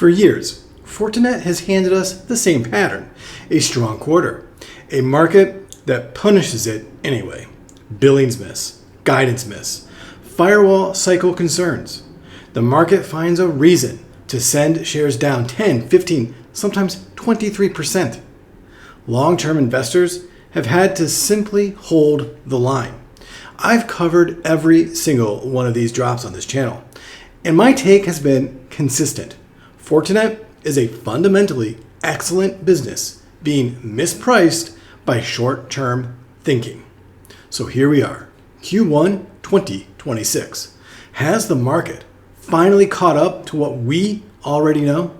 For years, Fortinet has handed us the same pattern: a strong quarter, a market that punishes it anyway. Billings miss, guidance miss, firewall cycle concerns. The market finds a reason to send shares down 10, 15, sometimes 23%. Long-term investors have had to simply hold the line. I've covered every single one of these drops on this channel, and my take has been consistent. Fortinet is a fundamentally excellent business being mispriced by short-term thinking. So here we are, Q1 2026. Has the market finally caught up to what we already know?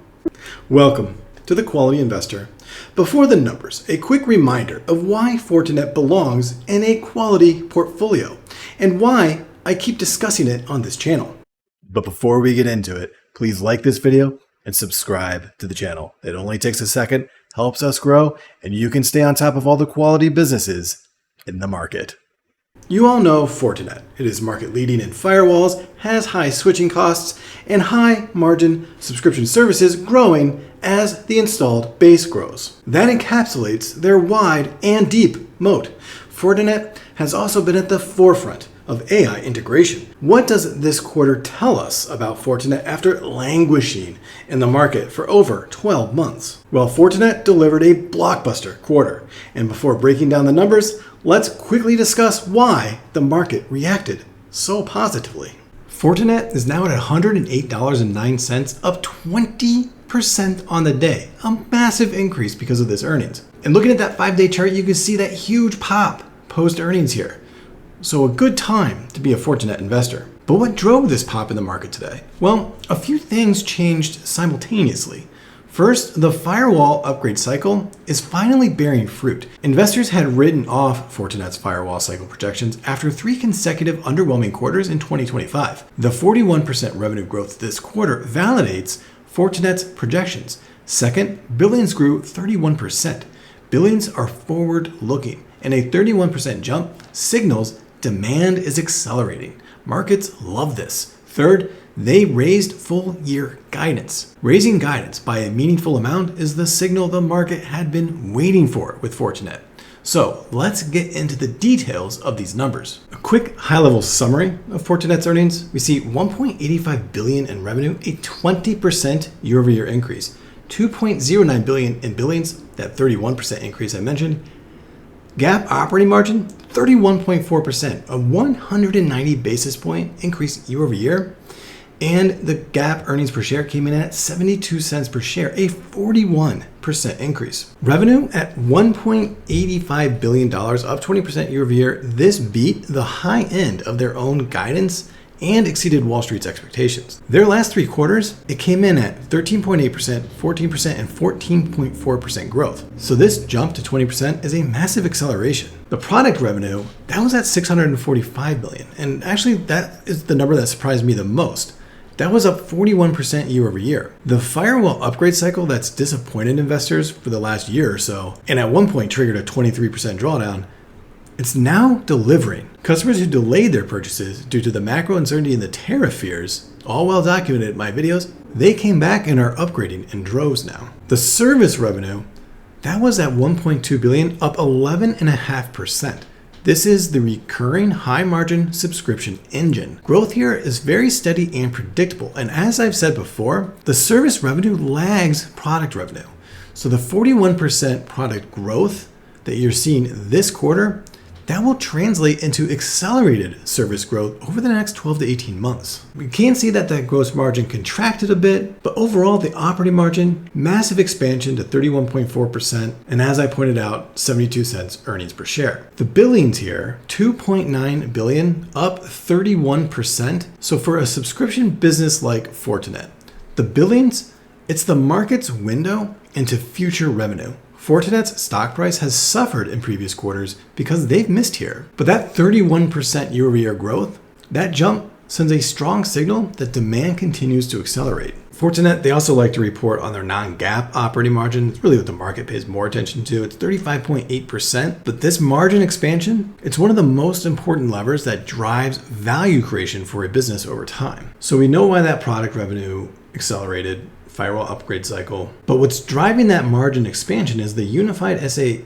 Welcome to The Quality Investor. Before the numbers, a quick reminder of why Fortinet belongs in a quality portfolio and why I keep discussing it on this channel. But before we get into it, please like this video and subscribe to the channel. It only takes a second, helps us grow, and you can stay on top of all the quality businesses in the market. You all know Fortinet. It is market leading in firewalls, has high switching costs, and high margin subscription services growing as the installed base grows. That encapsulates their wide and deep moat. Fortinet has also been at the forefront of AI integration. What does this quarter tell us about Fortinet after languishing in the market for over 12 months? Well, Fortinet delivered a blockbuster quarter. And before breaking down the numbers, let's quickly discuss why the market reacted so positively. Fortinet is now at $108.09, up 20% on the day, a massive increase because of this earnings. And looking at that 5-day chart, you can see that huge pop post earnings here. So a good time to be a Fortinet investor. But what drove this pop in the market today? Well, a few things changed simultaneously. First, the firewall upgrade cycle is finally bearing fruit. Investors had written off Fortinet's firewall cycle projections after 3 consecutive underwhelming quarters in 2025. The 41% revenue growth this quarter validates Fortinet's projections. Second, billings grew 31%. Billings are forward-looking, and a 31% jump signals demand is accelerating. Markets love this. Third, they raised full year guidance. Raising guidance by a meaningful amount is the signal the market had been waiting for with Fortinet. So let's get into the details of these numbers. A quick high-level summary of Fortinet's earnings. We see $1.85 billion in revenue, a 20% year-over-year increase. $2.09 billion in billings, that 31% increase I mentioned. GAAP operating margin, 31.4%, a 190 basis point increase year over year. And the GAAP earnings per share came in at 72 cents per share, a 41% increase. Revenue at $1.85 billion, up 20% year over year. This beat the high end of their own guidance and exceeded Wall Street's expectations. Their last 3 quarters, it came in at 13.8%, 14%, and 14.4% growth. So this jump to 20% is a massive acceleration. The product revenue, that was at $645 million. And actually that is the number that surprised me the most. That was up 41% year over year. The firewall upgrade cycle that's disappointed investors for the last year or so, and at one point triggered a 23% drawdown, it's now delivering. Customers who delayed their purchases due to the macro uncertainty and the tariff fears, all well documented in my videos, they came back and are upgrading in droves now. The service revenue, that was at $1.2 billion, up 11.5%. This is the recurring high margin subscription engine. Growth here is very steady and predictable. And as I've said before, the service revenue lags product revenue. So the 41% product growth that you're seeing this quarter, that will translate into accelerated service growth over the next 12 to 18 months. We can see that gross margin contracted a bit, but overall the operating margin, massive expansion to 31.4%. And as I pointed out, 72 cents earnings per share. The billings here, $2.9 billion, up 31%. So for a subscription business like Fortinet, the billings, it's the market's window into future revenue. Fortinet's stock price has suffered in previous quarters because they've missed here. But that 31% year-over-year growth, that jump sends a strong signal that demand continues to accelerate. Fortinet, they also like to report on their non-GAAP operating margin. It's really what the market pays more attention to. It's 35.8%, but this margin expansion, it's one of the most important levers that drives value creation for a business over time. So we know why that product revenue accelerated, firewall upgrade cycle, but what's driving that margin expansion is the unified SE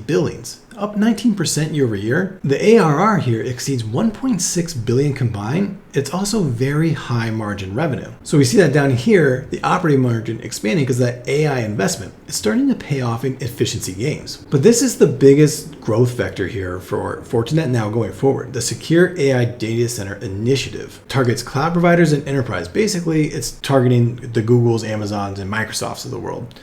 billings, up 19% year over year. The ARR here exceeds 1.6 billion combined. It's also very high margin revenue. So we see that down here, the operating margin expanding because that AI investment is starting to pay off in efficiency gains. But this is the biggest growth vector here for Fortinet now going forward. The Secure AI Data Center Initiative targets cloud providers and enterprise. Basically, it's targeting the Googles, Amazons, and Microsofts of the world.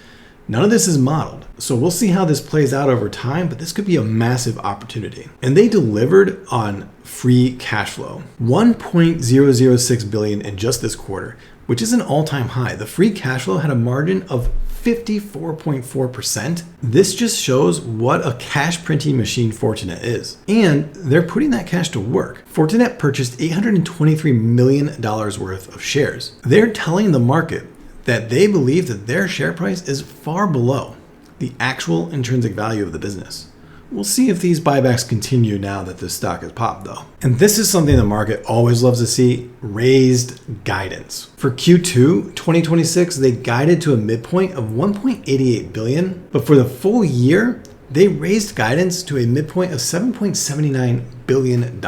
None of this is modeled, so we'll see how this plays out over time, but this could be a massive opportunity. And they delivered on free cash flow, 1.006 billion in just this quarter, which is an all-time high. The free cash flow had a margin of 54.4%. This just shows what a cash printing machine Fortinet is. And they're putting that cash to work. Fortinet purchased $823 million worth of shares. They're telling the market that they believe that their share price is far below the actual intrinsic value of the business. We'll see if these buybacks continue now that the stock has popped though. And this is something the market always loves to see, raised guidance. For Q2 2026, they guided to a midpoint of 1.88 billion, but for the full year, they raised guidance to a midpoint of $7.79 billion.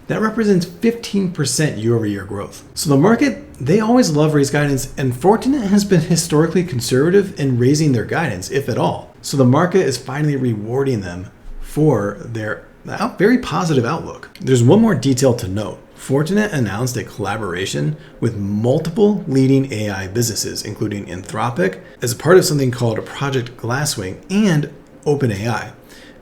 That represents 15% year-over-year growth. So the market, they always love raised guidance, and Fortinet has been historically conservative in raising their guidance, if at all. So the market is finally rewarding them for their very positive outlook. There's one more detail to note. Fortinet announced a collaboration with multiple leading AI businesses, including Anthropic, as part of something called Project Glasswing and OpenAI.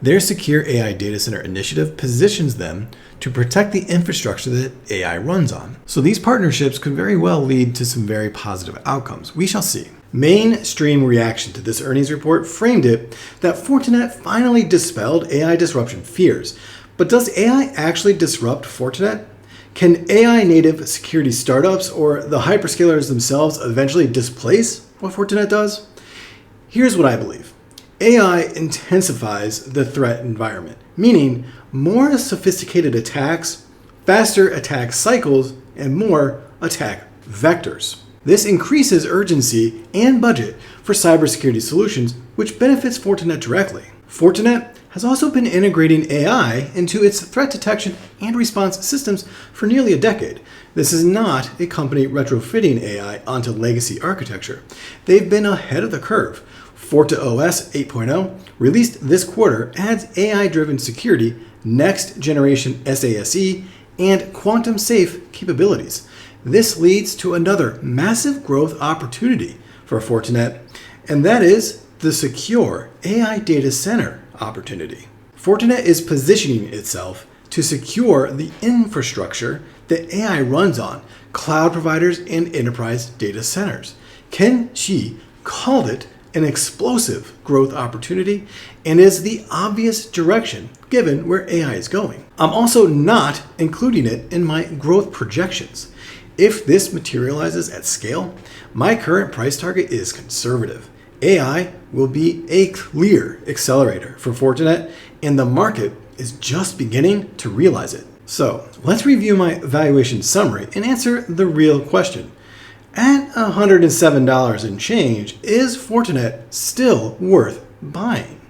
Their Secure AI Data Center Initiative positions them to protect the infrastructure that AI runs on. So these partnerships could very well lead to some very positive outcomes. We shall see. Mainstream reaction to this earnings report framed it that Fortinet finally dispelled AI disruption fears. But does AI actually disrupt Fortinet? Can AI native security startups or the hyperscalers themselves eventually displace what Fortinet does? Here's what I believe. AI intensifies the threat environment, meaning more sophisticated attacks, faster attack cycles, and more attack vectors. This increases urgency and budget for cybersecurity solutions, which benefits Fortinet directly. Fortinet has also been integrating AI into its threat detection and response systems for nearly a decade. This is not a company retrofitting AI onto legacy architecture. They've been ahead of the curve. FortiOS 8.0, released this quarter, adds AI-driven security, next-generation SASE, and quantum-safe capabilities. This leads to another massive growth opportunity for Fortinet, and that is the secure AI data center opportunity. Fortinet is positioning itself to secure the infrastructure that AI runs on, cloud providers and enterprise data centers. Ken Xi called it an explosive growth opportunity and is the obvious direction given where AI is going. I'm also not including it in my growth projections. If this materializes at scale, my current price target is conservative. AI will be a clear accelerator for Fortinet, and the market is just beginning to realize it. So let's review my valuation summary and answer the real question. At $107 and change, is Fortinet still worth buying?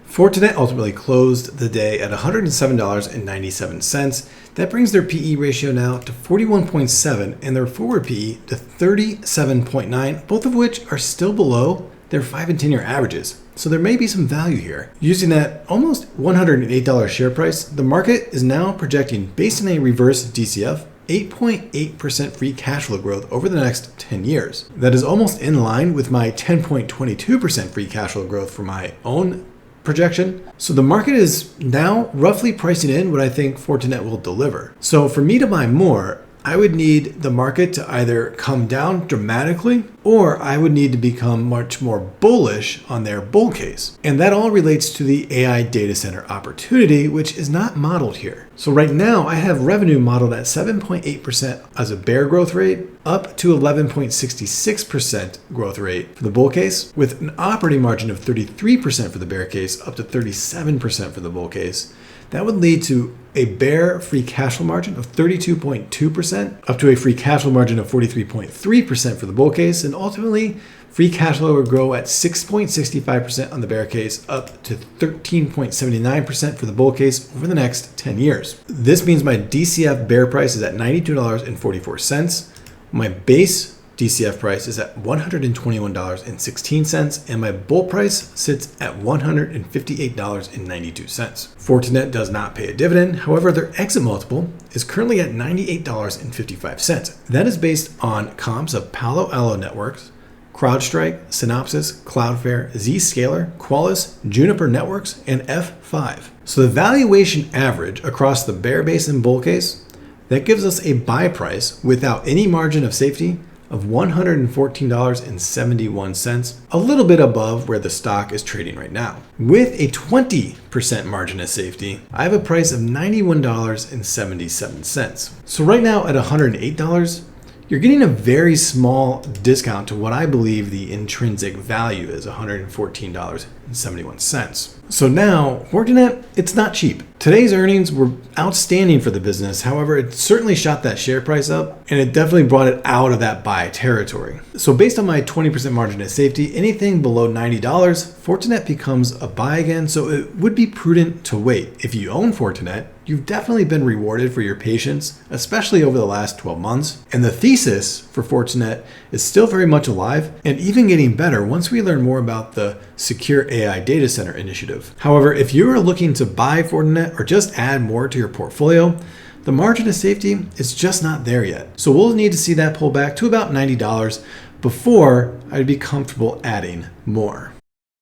Fortinet ultimately closed the day at $107.97. That brings their PE ratio now to 41.7 and their forward PE to 37.9, both of which are still below their 5 and 10-year averages. So there may be some value here. Using that almost $108 share price, the market is now projecting, based on a reverse DCF, 8.8% free cash flow growth over the next 10 years. That is almost in line with my 10.22% free cash flow growth for my own projection. So the market is now roughly pricing in what I think Fortinet will deliver. So for me to buy more, I would need the market to either come down dramatically or I would need to become much more bullish on their bull case. And that all relates to the AI data center opportunity, which is not modeled here. So right now I have revenue modeled at 7.8% as a bear growth rate, up to 11.66% growth rate for the bull case, with an operating margin of 33% for the bear case, up to 37% for the bull case. That would lead to a bear free cash flow margin of 32.2%, up to a free cash flow margin of 43.3% for the bull case, and ultimately free cash flow would grow at 6.65% on the bear case, up to 13.79% for the bull case over the next 10 years. This means my DCF bear price is at $92.44. My base DCF price is at $121.16, and my bull price sits at $158.92. Fortinet does not pay a dividend. However, their exit multiple is currently at $98.55. That is based on comps of Palo Alto Networks, CrowdStrike, Synopsys, Cloudflare, Zscaler, Qualys, Juniper Networks, and F5. So the valuation average across the bear base and bull case, that gives us a buy price without any margin of safety of $114.71, a little bit above where the stock is trading right now. With a 20% margin of safety, I have a price of $91.77. So right now at $108, you're getting a very small discount to what I believe the intrinsic value is, $114.71. So now, Fortinet, it's not cheap. Today's earnings were outstanding for the business. However, it certainly shot that share price up, and it definitely brought it out of that buy territory. So based on my 20% margin of safety, anything below $90, Fortinet becomes a buy again, so it would be prudent to wait. If you own Fortinet, you've definitely been rewarded for your patience, especially over the last 12 months. And the thesis for Fortinet is still very much alive and even getting better once we learn more about the Secure AI Data Center initiative. However, if you are looking to buy Fortinet or just add more to your portfolio, the margin of safety is just not there yet. So we'll need to see that pull back to about $90 before I'd be comfortable adding more.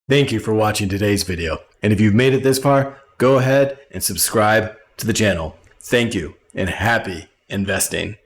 Thank you for watching today's video. And if you've made it this far, go ahead and subscribe to the channel. Thank you and happy investing.